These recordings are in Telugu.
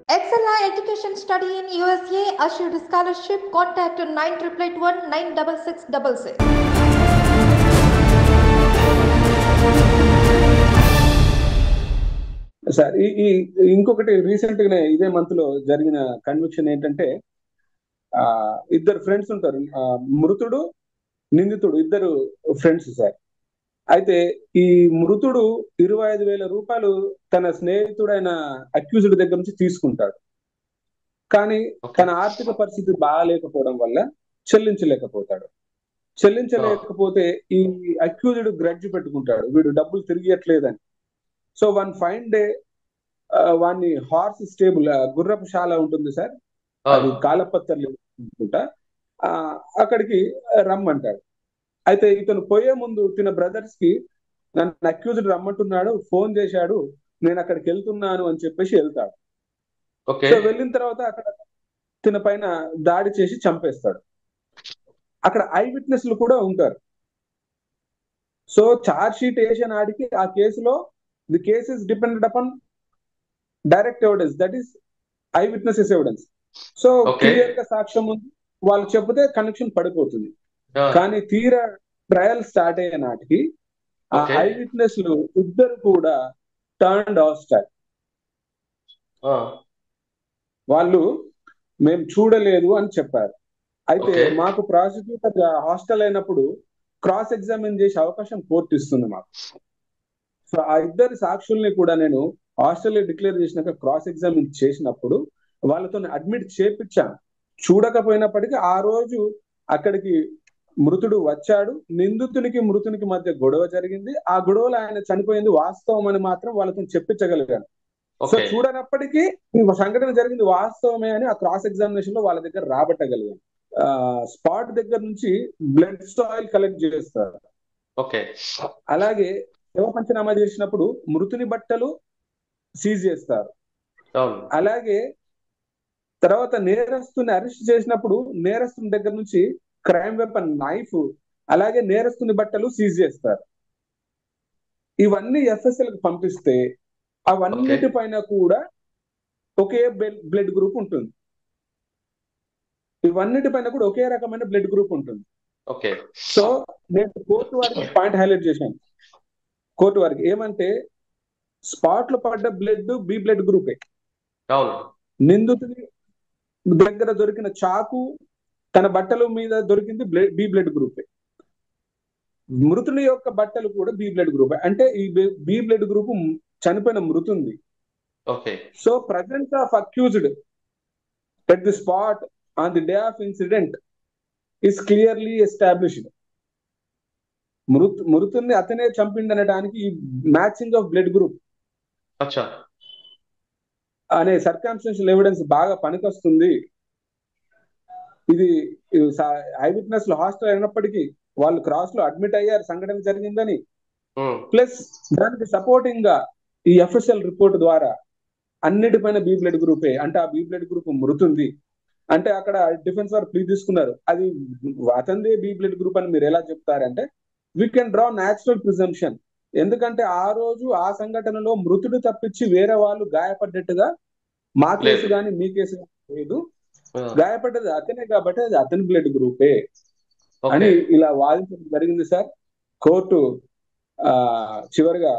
XLI Education Study in USA assured scholarship. Contact 9881 96666. Sir ఇంకొకటి రీసెంట్ గానే ఇదే మంత్ లో జరిగిన కన్విక్షన్ ఏంటంటే ఇద్దరు ఫ్రెండ్స్ ఉంటారు. మృతుడు నిందితుడు ఇద్దరు ఫ్రెండ్స్ సార్. అయితే ఈ మృతుడు 25,000 రూపాయలు తన స్నేహితుడైన అక్యూజ్డ్ దగ్గర నుంచి తీసుకుంటాడు. కానీ తన ఆర్థిక పరిస్థితి బాగాలేకపోవడం వల్ల చెల్లించలేకపోతాడు. చెల్లించలేకపోతే ఈ అక్యూజ్డ్ గ్రడ్జ్ పెట్టుకుంటాడు, వీడు డబ్బులు తిరిగియట్లేదని. సో వన్ ఫైన్ డే వాడిని హార్స్ స్టేబుల్, గుర్రపు శాల ఉంటుంది సార్, అది కాలపత్తర్లు అనుకుంటా, అక్కడికి రమ్మంటాడు. అయితే ఇతను పోయే ముందు తిన బ్రదర్స్ కి నన్ను అక్యూజ్డ్ రమ్మంటున్నాడు, ఫోన్ చేశాడు, నేను అక్కడికి వెళ్తున్నాను అని చెప్పేసి వెళ్తాడు. సో వెళ్ళిన తర్వాత అక్కడ తిన పైన దాడి చేసి చంపేస్తాడు. అక్కడ ఐ విట్నెస్లు కూడా ఉంటారు. సో చార్జ్ షీట్ వేసే నాటికి ఆ కేసులో the case is depended upon direct evidence, that is I witnesses evidence. So clear గా సాక్ష్యం ఉంది, వాళ్ళు చెబితే కనెక్షన్ పడిపోతుంది. కానీ తీరా ట్రయల్ స్టార్ట్ అయ్యే నాటికి ఆ ఐ విట్నెస్లు ఇద్దరు కూడా టర్న్డ్ హాస్టైల్. వాళ్ళు మేము చూడలేదు అని చెప్పారు. అయితే మాకు ప్రాసిక్యూటర్ హాస్టల్ అయినప్పుడు క్రాస్ ఎగ్జామిన్ చేసే అవకాశం కోర్టు ఇస్తుంది మాకు. సో ఆ ఇద్దరు సాక్షుల్ని కూడా నేను హాస్టల్ డిక్లేర్ చేసినాక క్రాస్ ఎగ్జామిన్ చేసినప్పుడు వాళ్ళతో అడ్మిట్ చేపించాను. చూడకపోయినప్పటికీ ఆ రోజు అక్కడికి మృతుడు వచ్చాడు, నిందితునికి మృతునికి మధ్య గొడవ జరిగింది, ఆ గొడవలో ఆయన చనిపోయింది వాస్తవం అని మాత్రం వాళ్ళతో చెప్పించగలిగాను. సో చూడనప్పటికీ ఈ సంఘటన జరిగింది వాస్తవమే అని ఆ క్రాస్ ఎగ్జామినేషన్ లో వాళ్ళ దగ్గర రాబట్టగలిగాను. స్పాట్ దగ్గర నుంచి బ్లడ్ సాయిల్ కలెక్ట్ చేస్తారు. అలాగే శవ పంచనామా చేసినప్పుడు మృతుని బట్టలు సీజ్ చేస్తారు. అలాగే తర్వాత నేరస్తుని అరెస్ట్ చేసినప్పుడు నేరస్తుని దగ్గర నుంచి క్రైమ్ వెపన్ నైఫ్, అలాగే నేరస్తుని బట్టలు సీజ్ చేస్తారు. ఇవన్నీ ఎఫ్ఎస్ఎల్ కి పంపిస్తే అవన్నిటి పైన కూడా ఒకే బ్లడ్ గ్రూప్ ఉంటుంది. ఇవన్నిటి పైన కూడా ఒకే రకమైన బ్లడ్ గ్రూప్ ఉంటుంది. సో నేను కోర్టు వారికి పాయింట్ హైలైట్ చేశాను. కోర్టు వారికి ఏమంటే స్పాట్ లో పడ్డ బ్లడ్ బి బ్లడ్ గ్రూపే, నిందితుని దగ్గర దొరికిన చాకు తన బట్టల మీద దొరికింది బి బ్లడ్ గ్రూపే, మృతుని యొక్క బట్టలు కూడా బి బ్లడ్ గ్రూపే. అంటే ఈ బి బ్లడ్ గ్రూప్ చనిపోయిన మృతుంది. So presence of accused at the spot on the day of incident is clearly established. మృతుని అతనే చంపిండనడానికి ఈ మ్యాచింగ్ ఆఫ్ బ్లడ్ గ్రూప్ అనే సర్కమ్స్టెన్షియల్ ఎవిడెన్స్ బాగా పనికొస్తుంది. ఇది ఐ విట్నెస్ లో హాస్టల్ అయినప్పటికీ వాళ్ళు క్రాస్ లో అడ్మిట్ అయ్యారు సంఘటన జరిగిందని, ప్లస్ దానికి సపోర్టింగ్ గా ఈ ఎఫ్ఎస్ఎల్ రిపోర్ట్ ద్వారా అన్నిటిపైన బి బ్లడ్ గ్రూపే, అంటే ఆ బి బ్లడ్ గ్రూప్ మృతుంది. అంటే అక్కడ డిఫెన్స్ వారు ప్లీ తీసుకున్నారు, అది అతనిదే బి బ్లడ్ గ్రూప్ అని మీరు ఎలా చెప్తారంటే we can draw natural presumption. ఎందుకంటే ఆ రోజు ఆ సంఘటనలో మృతుడు తప్పించి వేరే వాళ్ళు గాయపడ్డట్టుగా మా కేసు కానీ మీ కేసు లేదు, గాయపడ్డది అతనే కాబట్టి అది అతని బ్లడ్ గ్రూపే అని ఇలా వాదించడం జరిగింది సార్. కోర్టు చివరిగా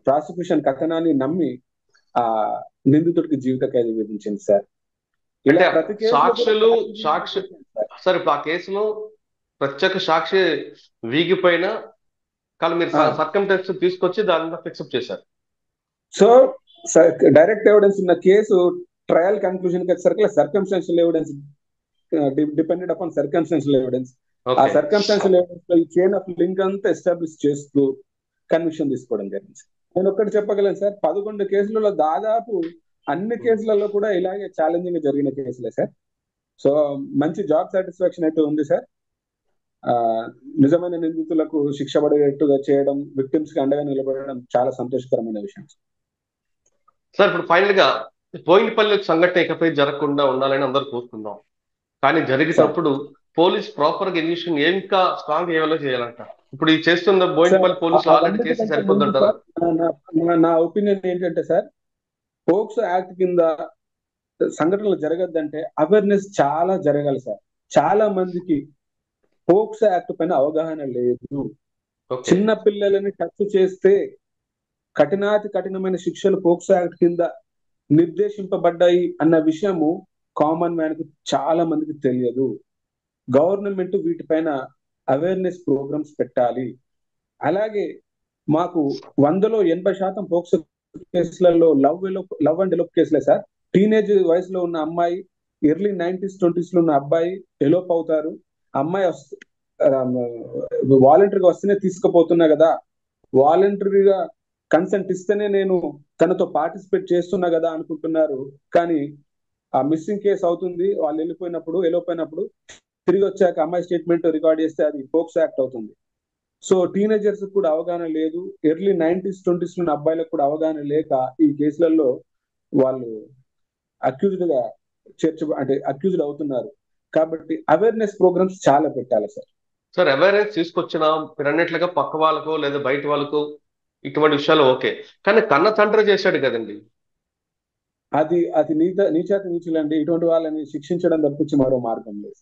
ప్రాసిక్యూషన్ కథనాన్ని నమ్మి నిందితుడికి జీవిత ఖైదు విధించింది సార్. ఇలా ప్రతి సాక్షులు సార్ ఇప్పుడు ఆ కేసులో ప్రత్యేక సాక్షి వీగిపోయినా కానీ మీరు సర్కమ్స్టెన్సెస్ తీసుకొచ్చి దాన్ని ఫిక్సప్ చేశారు. సో డైరెక్ట్ ఎవిడెన్స్ ఉన్న కేసు ట్రయల్ కన్క్లూజన్ వచ్చేసరికి circumstantial evidence depended upon circumstantial evidence. ఆ సర్కమ్స్టెన్షియల్ ఎవిడెన్స్ లో ఈ చైన్ ఆఫ్ లింక్ అంతా ఎస్టాబ్లిష్ చేస్తూ కన్విక్షన్ తీసుకోవడం జరిగింది. నేను ఒక్కటి చెప్పగలను సార్, 11 కేసులలో దాదాపు అన్ని కేసులలో కూడా ఇలాగే ఛాలెంజింగ్ జరిగిన కేసులే సార్. సో మంచి జాబ్ సాటిస్ఫాక్షన్ అయితే ఉంది సార్. నిజమైన నిందితులకు శిక్ష పడేట్టుగా చేయడం, విక్టిమ్స్ కి అండగా నిలబడడం చాలా సంతోషకరమైన విషయం సార్. ఇప్పుడు ఫైనల్ గా బోయినపల్లి సంఘటన ఇకపై జరగకుండా ఉండాలని అందరూ కోరుకుందాం. కానీ జరిగినప్పుడు పోలీస్ ప్రాపర్ గా ఇన్వెస్టిగేషన్ ఇంకా స్ట్రాంగ్ ఏవలో చేయాలంట. ఇప్పుడు ఈ చేస్తున్న బోయినపల్లి పోలీసులు ఆల్రెడీ చేసి సరిపోతుంటారు. నా ఒపీనియన్ ఏంటంటే సార్, పోక్సో యాక్ట్ కింద సంఘటనలు జరగద్దంటే అవేర్నెస్ చాలా జరగాలి సార్. చాలా మందికి పోక్సో యాక్ట్ పైన అవగాహన లేదు. ఓకే. చిన్న పిల్లలని టచ్ చేస్తే కఠినాతి కఠినమైన శిక్షలు పోక్సో యాక్ట్ కింద నిర్దేశింపబడ్డాయి అన్న విషయము కామన్ మ్యాన్ కు చాలా మందికి తెలియదు. గవర్నమెంట్ వీటిపైన అవేర్నెస్ ప్రోగ్రామ్స్ పెట్టాలి. అలాగే మాకు 100లో 80% పోక్సో కేసులలో లవ్ అండ్ ఎలోప్ కేసులే సార్. టీనేజ్ వయసులో ఉన్న అమ్మాయి, ఎర్లీ 90s 20s లో ఉన్న అబ్బాయి ఎలోప్ అవుతారు. అమ్మాయి వాలంటరీగా వస్తేనే తీసుకుపోతున్నా కదా, వాలంటరీగా కన్సెంట్ ఇస్తేనే నేను తనతో పార్టిసిపేట్ చేస్తున్నా కదా అనుకుంటున్నారు. కానీ ఆ మిస్సింగ్ కేసు అవుతుంది. వాళ్ళు వెళ్ళిపోయినప్పుడు తిరిగి వచ్చాక అమ్మాయి స్టేట్మెంట్ రికార్డ్ చేస్తే అది పోక్సో యాక్ట్ అవుతుంది. సో టీనేజర్స్ కూడా అవగాహన లేదు. ఎర్లీ 90s 20s లో ఉన్న అబ్బాయిలకు కూడా అవగాహన లేక ఈ కేసులలో వాళ్ళు అక్యూజ్డ్ గా అక్యూజ్డ్ అవుతున్నారు. కాబట్టి అవేర్నెస్ ప్రోగ్రామ్స్ చాలా పెట్టాలి సార్. సార్ అవేర్నెస్ తీసుకొచ్చిన మీరు అన్నట్లుగా పక్క వాళ్ళకో లేదా బయట వాళ్ళకు ఇటువంటి విషయాలు ఓకే, కానీ కన్న తండ్రి చేశాడు కదండి. అది అది నీచాతి నీచులండి. ఇటువంటి వాళ్ళని శిక్షించడం తప్పించి మరో మార్గం లేదు.